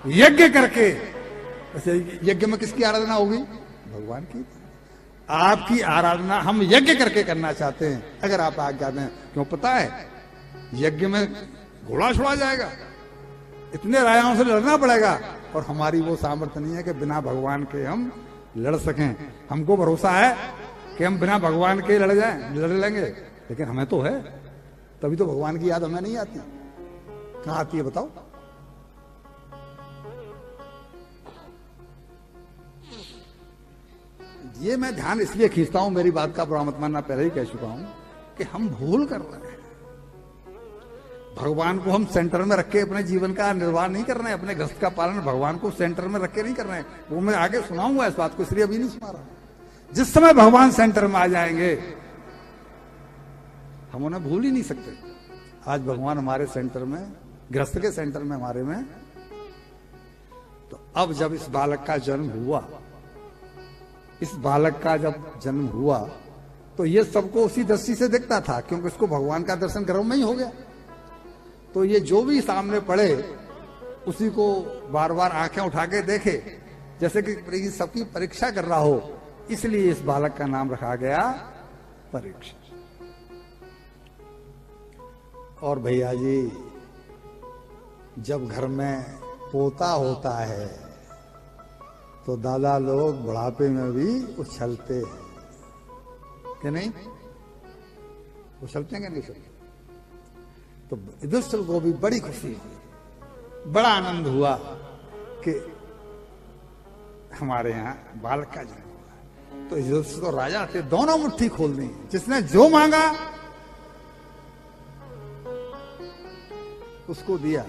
यज्ञ करके, वैसे यज्ञ में किसकी आराधना होगी? भगवान की। आपकी आराधना हम यज्ञ करके करना चाहते हैं, अगर आप आज्ञा दें। क्यों? पता है यज्ञ में घोड़ा छोड़ा जाएगा, इतने राजाओं से लड़ना पड़ेगा, और हमारी वो सामर्थ्य नहीं है कि बिना भगवान के हम लड़ सकें। हमको भरोसा है कि हम बिना भगवान के लड़ लेंगे, लेकिन हमें तो है, तभी तो भगवान की याद हमें नहीं आती। कहां आती है बताओ? ये मैं ध्यान इसलिए खींचता हूं, मेरी बात का बुरा मत मानना, पहले ही कह चुका हूं कि हम भूल कर रहे हैं। भगवान को हम सेंटर में रख के अपने जीवन का निर्वाह नहीं कर रहे हैं, अपने गृहस्थ का पालन भगवान को सेंटर में रख के नहीं कर रहे हैं। वो मैं आगे सुनाऊंगा इस बात को, इसलिए अभी नहीं सुना रहा। जिस समय भगवान सेंटर में आ जाएंगे, हम उन्हें भूल ही नहीं सकते। आज भगवान हमारे सेंटर में, गृहस्थ के सेंटर में, हमारे में। तो अब जब इस बालक का जन्म हुआ, इस बालक का जब जन्म हुआ, तो ये सबको उसी दृष्टि से दिखता था, क्योंकि उसको भगवान का दर्शन गर्भ में ही हो गया। तो ये जो भी सामने पड़े, उसी को बार बार आंखें उठा के देखे, जैसे कि सबकी परीक्षा कर रहा हो। इसलिए इस बालक का नाम रखा गया परीक्षा। और भैया जी, जब घर में पोता होता है तो दादा लोग बुढ़ापे में भी उछलते हैं कि नहीं? उछलते हैं कि नहीं उछलते? तो युधिष्ठिर को भी बड़ी खुशी हुई, बड़ा आनंद हुआ कि हमारे यहां बालक का जन्म हुआ। तो युधिष्ठिर तो राजा थे, दोनों मुट्ठी खोल दी, जिसने जो मांगा उसको दिया।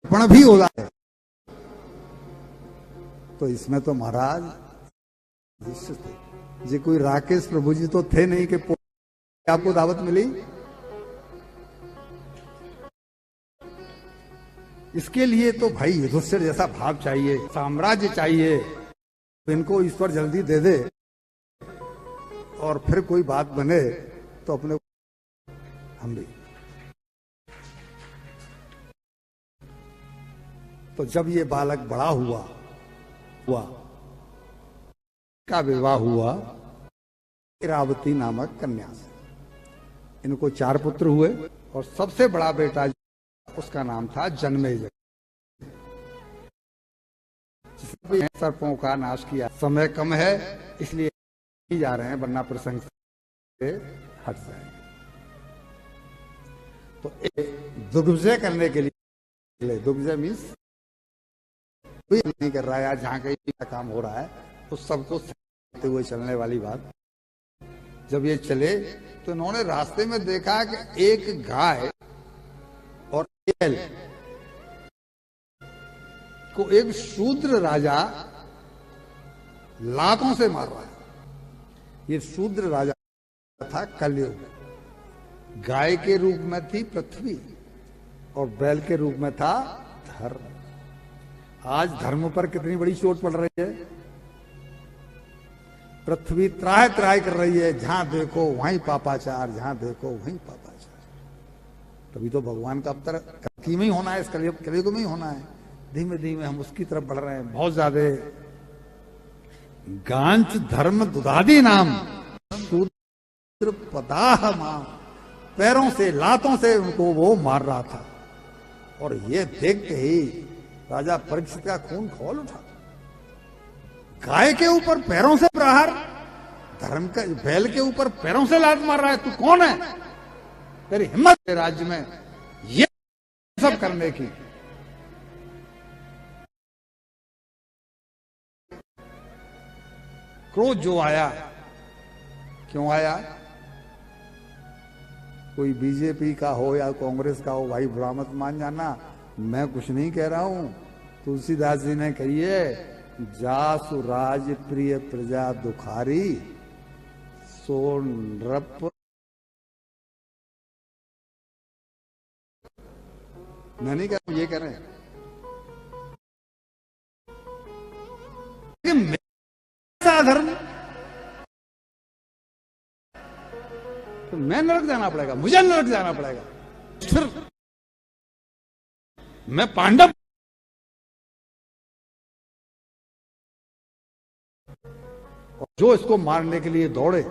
पण भी हो रहा है। तो इसमें तो महाराज युधिष्ठिर थे जी, कोई राकेश प्रभु जी तो थे नहीं कि आपको दावत मिली। इसके लिए तो भाई युधिष्ठिर जैसा भाव चाहिए, साम्राज्य चाहिए, इनको ईश्वर जल्दी दे दे और फिर कोई बात बने तो अपने हम भी। तो जब ये बालक बड़ा हुआ का विवाह हुआ इरावती नामक कन्या से। इनको 4 पुत्र हुए और सबसे बड़ा बेटा उसका नाम था जन्मेजय, जिसने सर्पों का नाश किया। समय कम है इसलिए जा रहे हैं, वरना प्रसंग से हट जाएंगे। तो दुग्धजय करने के लिए, दुग्धजय मीन्स कोई नहीं कर रहा है यार, जहां कहीं काम हो रहा है तो सबको सहते हुए चलने वाली बात। जब ये चले तो इन्होंने रास्ते में देखा कि एक गाय और बैल को एक शूद्र राजा लातों से मार रहा है। ये शूद्र राजा था कलयुग। गाय के रूप में थी पृथ्वी और बैल के रूप में था धर्म। आज धर्म पर कितनी बड़ी चोट पड़ रही है। पृथ्वी त्राह त्राह कर रही है, जहां देखो वहीं पापाचार, जहां देखो वहीं पापाचार। तभी तो भगवान का अवतार कलयुग में ही होना है, इस कलयुग में ही होना है। धीमे धीमे हम उसकी तरफ बढ़ रहे हैं। बहुत ज्यादा गांच धर्म दुधादी नाम शूद्र पदाह मां, पैरों से लातों से उनको वो मार रहा था। और ये देखते ही राजा परीक्षित का खून खौल उठा। गाय के ऊपर पैरों से प्रहार, धर्म का बैल के ऊपर पैरों से लात मार रहा है, तू कौन है? तेरी हिम्मत है राज्य में ये सब करने की। क्रोध जो आया, क्यों आया? कोई बीजेपी का हो या कांग्रेस का हो, भाई बुरा मत मान जाना, मैं कुछ नहीं कह रहा हूं। तुलसीदास जी ने कही है, जासु राज प्रिय प्रजा दुखारी, सो नृप। मैं नहीं कह रहा हूं, ये कह रहे हैं। धर्म तो मैं नरक जाना पड़ेगा, मुझे नरक जाना पड़ेगा। फिर मैं पांडव, और जो इसको मारने के लिए दौड़े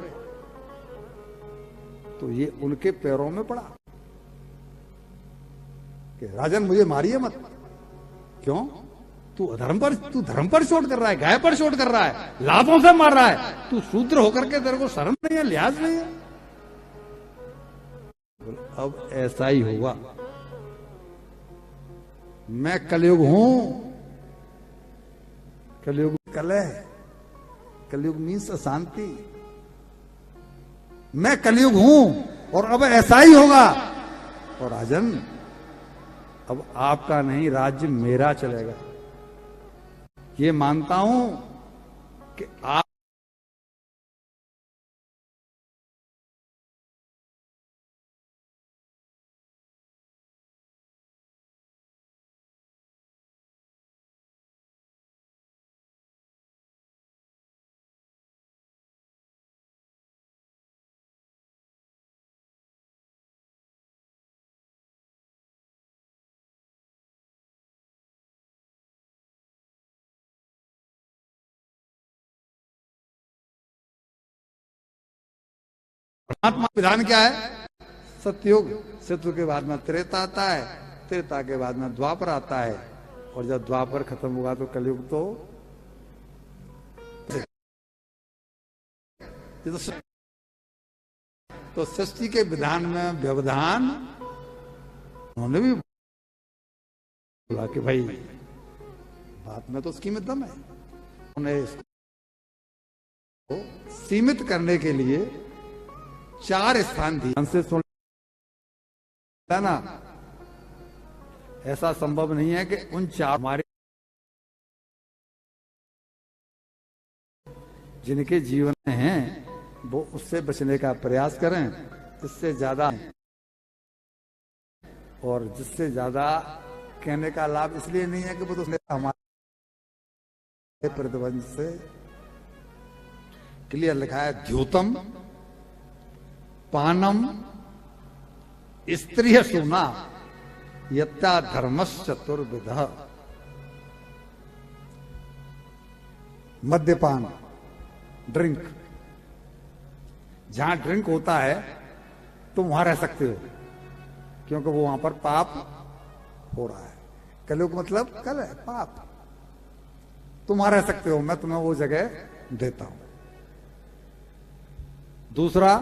तो ये उनके पैरों में पड़ा कि राजन मुझे मारिए मत। क्यों? तू धर्म पर चोट कर रहा है, गाय पर चोट कर रहा है, लातों से मार रहा है। तू शूद्र होकर के तेरे को शर्म नहीं है, लिहाज नहीं है। अब ऐसा ही होगा। मैं कलयुग हूं, कलयुग कलह, कलयुग मीन्स अशांति। मैं कलयुग हूं और अब ऐसा ही होगा। और राजन अब आपका नहीं, राज्य मेरा चलेगा। ये मानता हूं कि आप परमात्मा विधान क्या है? सतयुग, सतयुग के बाद में त्रेता आता है, त्रेता के बाद में द्वापर आता है, और जब द्वापर खत्म होगा तो कलयुग तो सृष्टि के विधान में व्यवधान उन्होंने भी बोला कि भाई बात में तो उसकी में दम है। उन्हें इसको सीमित करने के लिए 4 स्थान दिए। से सुन ना, ऐसा संभव नहीं है कि उन 4 हमारे जिनके जीवन में हैं वो उससे बचने का प्रयास करें। इससे ज्यादा और जिससे ज्यादा कहने का लाभ इसलिए नहीं है कि वो तो हमारे प्रतिबंध से क्लियर लिखा है, द्योतम पानम स्त्रिय सुना यत्ता धर्मश्चतुर्विध। मद्यपान, ड्रिंक, जहां ड्रिंक होता है तुम वहां रह सकते हो, क्योंकि वो वहां पर पाप हो रहा है। कलयुग मतलब कल है, पाप। तुम वहां रह सकते हो, मैं तुम्हें वो जगह देता हूं। दूसरा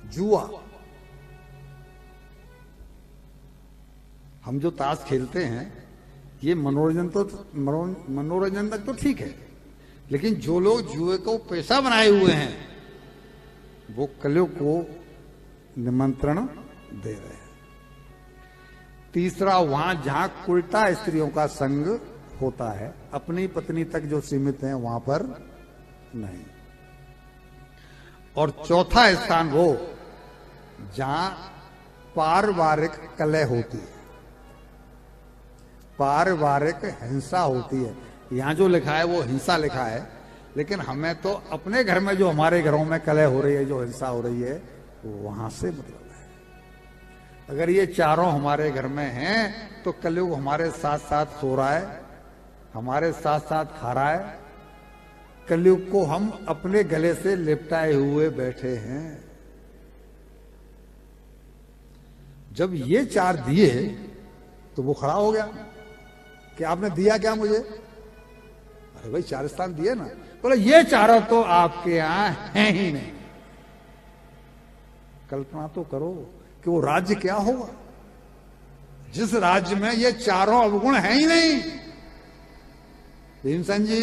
जुआ। हम जो ताश खेलते हैं ये मनोरंजन तक तो ठीक है, लेकिन जो लोग जुए को पेशा बनाए हुए हैं वो कलयुग को निमंत्रण दे रहे हैं। तीसरा, वहां जहां उल्टा स्त्रियों का संग होता है, अपनी पत्नी तक जो सीमित हैं वहां पर नहीं। और चौथा स्थान वो जहां पारिवारिक कलह होती है, पारिवारिक हिंसा होती है। यहां जो लिखा है वो हिंसा लिखा है, लेकिन हमें तो अपने घर में जो हमारे घरों में कलह हो रही है, जो हिंसा हो रही है, वहां से मतलब है। अगर ये चारों हमारे घर में हैं तो कलयुग हमारे साथ साथ सो रहा है, हमारे साथ साथ खा रहा है। कलयुग को हम अपने गले से लिपटाए हुए बैठे हैं। जब ये 4 दिए तो वो खड़ा हो गया कि आपने दिया क्या मुझे? अरे भाई 4 स्थान दिए ना। बोले ये चारों तो आपके यहां हैं ही नहीं। कल्पना तो करो कि वो राज्य क्या होगा जिस राज्य में ये चारों अवगुण हैं ही नहीं। भीमसेन जी